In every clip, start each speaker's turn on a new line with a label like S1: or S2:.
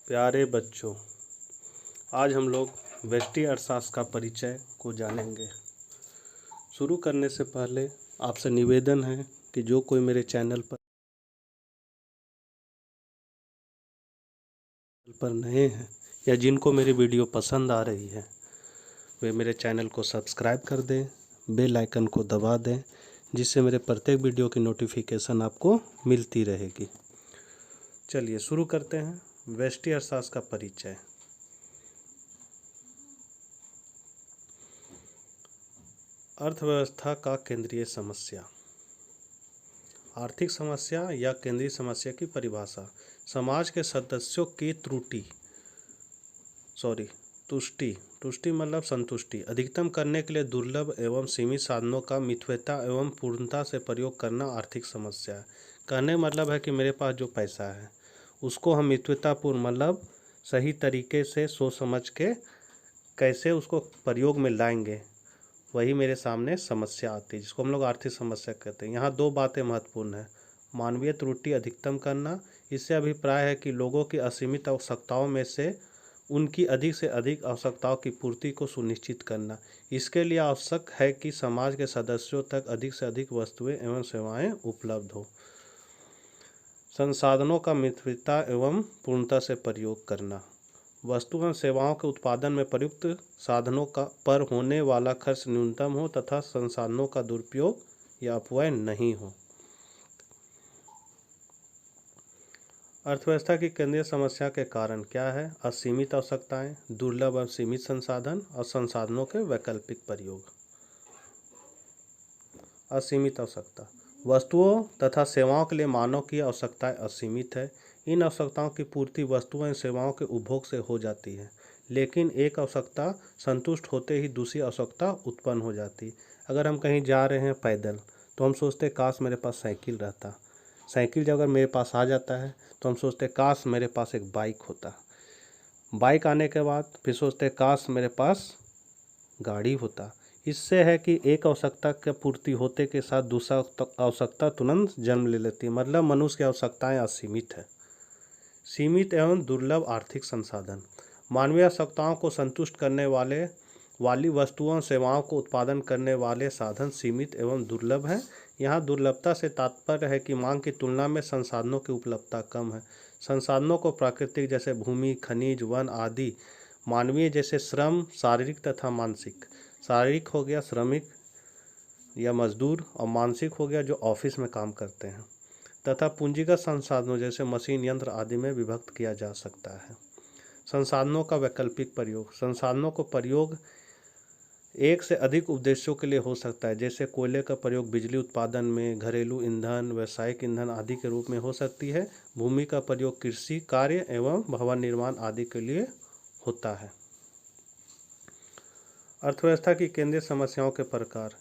S1: प्यारे बच्चों, आज हम लोग व्यष्टि अर्थशास्त्र का परिचय को जानेंगे। शुरू करने से पहले आपसे निवेदन है कि जो कोई मेरे चैनल पर नए हैं या जिनको मेरी वीडियो पसंद आ रही है वे मेरे चैनल को सब्सक्राइब कर दें, बेल आइकन को दबा दें, जिससे मेरे प्रत्येक वीडियो की नोटिफिकेशन आपको मिलती रहेगी। चलिए शुरू करते हैं। व्यष्टि अर्थशास्त्र का परिचय। अर्थव्यवस्था का केंद्रीय समस्या। आर्थिक समस्या या केंद्रीय समस्या की परिभाषा समाज के सदस्यों की तुष्टि मतलब संतुष्टि अधिकतम करने के लिए दुर्लभ एवं सीमित साधनों का मितव्ययता एवं पूर्णता से प्रयोग करना आर्थिक समस्या है। कहने मतलब है कि मेरे पास जो पैसा है उसको हम मितव्ययतापूर्ण मतलब सही तरीके से सोच समझ के कैसे उसको प्रयोग में लाएंगे, वही मेरे सामने समस्या आती है, जिसको हम लोग आर्थिक समस्या कहते हैं। यहाँ दो बातें महत्वपूर्ण हैं। मानवीय त्रुटि अधिकतम करना, इससे अभिप्राय है कि लोगों की असीमित आवश्यकताओं में से उनकी अधिक से अधिक आवश्यकताओं की पूर्ति को सुनिश्चित करना। इसके लिए आवश्यक है कि समाज के सदस्यों तक अधिक से अधिक वस्तुएं एवं सेवाएं उपलब्ध हो। संसाधनों का मितव्ययता एवं पूर्णता से प्रयोग करना, वस्तु एवं सेवाओं के उत्पादन में प्रयुक्त साधनों का पर होने वाला खर्च न्यूनतम हो तथा संसाधनों का दुरुपयोग या अपव्यय नहीं हो। अर्थव्यवस्था की केंद्रीय समस्या के कारण क्या है? असीमित आवश्यकताएं, दुर्लभ और सीमित संसाधन और संसाधनों के वैकल्पिक प्रयोग। असीमित आवश्यकता, वस्तुओं तथा सेवाओं के लिए मानव की आवश्यकताएं असीमित है। इन आवश्यकताओं की पूर्ति वस्तुओं एवं सेवाओं के उपभोग से हो जाती है, लेकिन एक आवश्यकता संतुष्ट होते ही दूसरी आवश्यकता उत्पन्न हो जाती है। अगर हम कहीं जा रहे हैं पैदल तो हम सोचते काश मेरे पास साइकिल रहता। साइकिल जब अगर मेरे पास आ जाता है तो हम सोचते काश मेरे पास एक बाइक होता। बाइक आने के बाद फिर सोचते काश मेरे पास गाड़ी होता। इससे है कि एक आवश्यकता की पूर्ति होते के साथ दूसरा आवश्यकता तुरंत जन्म ले लेती है। मतलब मनुष्य की आवश्यकताएं असीमित है। सीमित एवं दुर्लभ आर्थिक संसाधन, मानवीय आवश्यकताओं को संतुष्ट करने वाली वस्तुओं सेवाओं को उत्पादन करने वाले साधन सीमित एवं दुर्लभ हैं। यहाँ दुर्लभता से तात्पर्य है कि मांग की तुलना में संसाधनों की उपलब्धता कम है। संसाधनों को प्राकृतिक जैसे भूमि, खनिज, वन आदि, मानवीय जैसे श्रम, शारीरिक तथा मानसिक। शारीरिक हो गया श्रमिक या मजदूर, और मानसिक हो गया जो ऑफिस में काम करते हैं, तथा पूंजीगत संसाधनों जैसे मशीन, यंत्र आदि में विभक्त किया जा सकता है। संसाधनों का वैकल्पिक प्रयोग, संसाधनों को प्रयोग एक से अधिक उद्देश्यों के लिए हो सकता है, जैसे कोयले का प्रयोग बिजली उत्पादन में, घरेलू ईंधन, व्यावसायिक ईंधन आदि के रूप में हो सकती है। भूमि का प्रयोग कृषि कार्य एवं भवन निर्माण आदि के लिए होता है। अर्थव्यवस्था की केंद्रीय समस्याओं के प्रकार,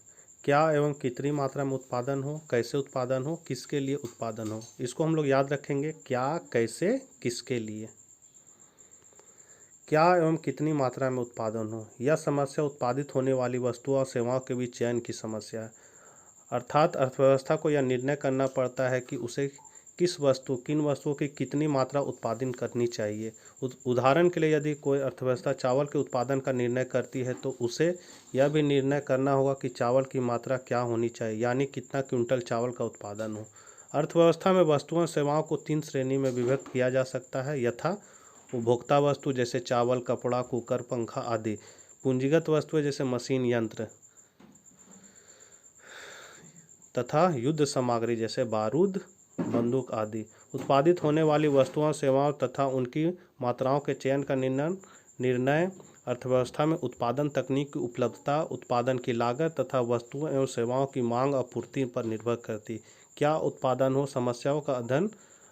S1: क्या एवं कितनी मात्रा में उत्पादन हो, कैसे उत्पादन हो, किसके लिए उत्पादन हो। इसको हम लोग याद रखेंगे, क्या, कैसे, किसके लिए। क्या एवं कितनी मात्रा में उत्पादन हो, यह समस्या उत्पादित होने वाली वस्तुओं और सेवाओं के बीच चयन की समस्या है। अर्थात अर्थव्यवस्था को यह निर्णय करना पड़ता है कि उसे किन वस्तुओं की कितनी मात्रा उत्पादन करनी चाहिए। उदाहरण के लिए यदि कोई अर्थव्यवस्था चावल के उत्पादन का निर्णय करती है तो उसे यह भी निर्णय करना होगा कि चावल की मात्रा क्या होनी चाहिए, यानी कितना क्विंटल चावल का उत्पादन हो। अर्थव्यवस्था में वस्तुओं और सेवाओं को 3 श्रेणी में विभक्त किया जा सकता है, यथा उपभोक्ता वस्तु जैसे चावल, कपड़ा, कुकर, पंखा आदि। पूंजीगत वस्तुएं जैसे मशीन, यंत्र, तथा युद्ध सामग्री जैसे बारूद, बंदूक आदि। उत्पादित होने वाली वस्तुओं, सेवाओं तथा उनकी मात्राओं के चयन का निर्णय अर्थव्यवस्था में उत्पादन तकनीक की उपलब्धता, उत्पादन की लागत तथा वस्तुओं एवं सेवाओं की मांग और पूर्ति पर निर्भर करती। क्या उत्पादन हो, समस्याओं का अध्ययन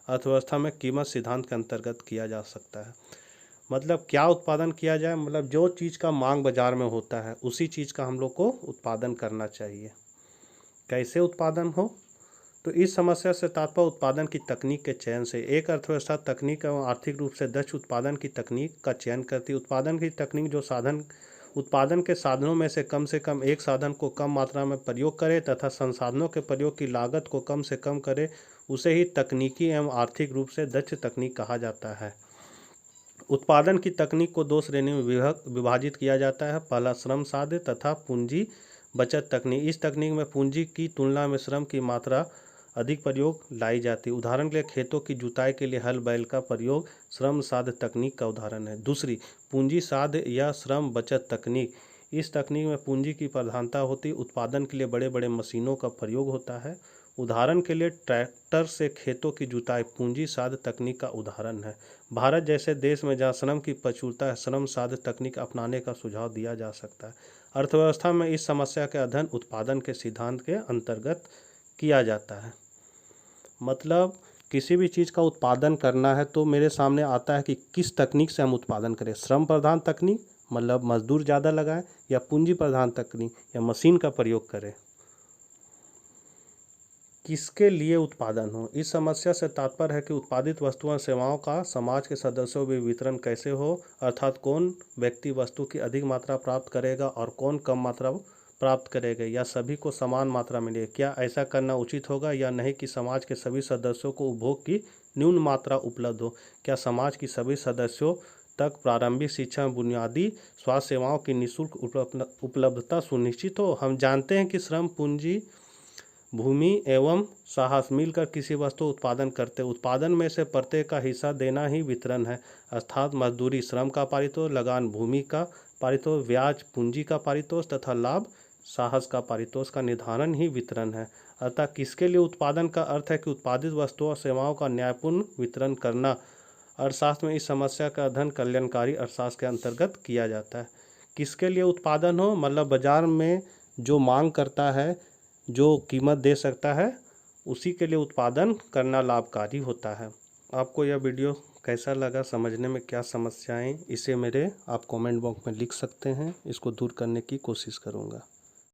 S1: अर्थव्यवस्था में कीमत सिद्धांत के अंतर्गत किया जा सकता है। मतलब क्या उत्पादन किया जाए, मतलब जो चीज़ का मांग बाजार में होता है उसी चीज़ का हम लोग को उत्पादन करना चाहिए। कैसे उत्पादन हो, तो इस समस्या से तात्पर्य उत्पादन की तकनीक के चयन से। एक अर्थव्यवस्था तकनीक एवं आर्थिक रूप से दक्ष उत्पादन की तकनीक का चयन करती है। उत्पादन की तकनीक जो उत्पादन के साधनों में से कम एक साधन को कम मात्रा में प्रयोग करे तथा संसाधनों के प्रयोग की लागत को कम से कम करे, उसे ही तकनीकी एवं आर्थिक रूप से दक्ष तकनीक कहा जाता है। उत्पादन की तकनीक को दो श्रेणियों में विभाजित किया जाता है। पहला श्रम साध्य तथा पूंजी बचत तकनीक। इस तकनीक में पूंजी की तुलना में श्रम की मात्रा अधिक प्रयोग लाई जाती है। उदाहरण के लिए खेतों की जुताई के लिए हल बैल का प्रयोग श्रम साध्य तकनीक का उदाहरण है। दूसरी पूंजी साध्य या श्रम बचत तकनीक। इस तकनीक में पूंजी की प्रधानता होती है। उत्पादन के लिए बड़े बड़े मशीनों का प्रयोग होता है। उदाहरण के लिए ट्रैक्टर से खेतों की जुताई पूंजी साध्य तकनीक का उदाहरण है। भारत जैसे देश में जहाँ श्रम की प्रचुरता है, श्रम साध्य तकनीक अपनाने का सुझाव दिया जा सकता है। अर्थव्यवस्था में इस समस्या के अध्ययन उत्पादन के सिद्धांत के अंतर्गत किया जाता है। मतलब किसी भी चीज़ का उत्पादन करना है तो मेरे सामने आता है कि किस तकनीक से हम उत्पादन करें। श्रम प्रधान तकनीक मतलब मजदूर ज़्यादा लगाएं, या पूंजी प्रधान तकनीक या मशीन का प्रयोग करें। किसके लिए उत्पादन हो। इस समस्या से तात्पर्य है कि उत्पादित वस्तुओं और सेवाओं का समाज के सदस्यों में वितरण कैसे हो, अर्थात कौन व्यक्ति वस्तु की अधिक मात्रा प्राप्त करेगा और कौन कम मात्रा प्राप्त करेगा, या सभी को समान मात्रा मिलेगी। क्या ऐसा करना उचित होगा या नहीं कि समाज के सभी सदस्यों को उपभोग की न्यून मात्रा उपलब्ध हो। क्या समाज की सभी सदस्यों तक प्रारंभिक शिक्षा, बुनियादी स्वास्थ्य सेवाओं की निःशुल्क उपलब्धता सुनिश्चित हो। हम जानते हैं कि श्रम, पूंजी, भूमि एवं साहस मिलकर किसी वस्तु उत्पादन करते। उत्पादन में से प्रत्येक का हिस्सा देना ही वितरण है, अर्थात मजदूरी श्रम का पारितोष, लगान भूमि का पारितोष, ब्याज पूंजी का पारितोष तथा लाभ साहस का पारितोष का निर्धारण ही वितरण है। अतः किसके लिए उत्पादन का अर्थ है कि उत्पादित वस्तुओं और सेवाओं का न्यायपूर्ण वितरण करना। अर्थशास्त्र में इस समस्या का अध्ययन कल्याणकारी अर्थशास्त्र के अंतर्गत किया जाता है। किसके लिए उत्पादन हो, मतलब बाजार में जो मांग करता है, जो कीमत दे सकता है, उसी के लिए उत्पादन करना लाभकारी होता है। आपको यह वीडियो कैसा लगा, समझने में क्या समस्याएं, इसे मेरे आप कमेंट बॉक्स में लिख सकते हैं। इसको दूर करने की कोशिश करूँगा।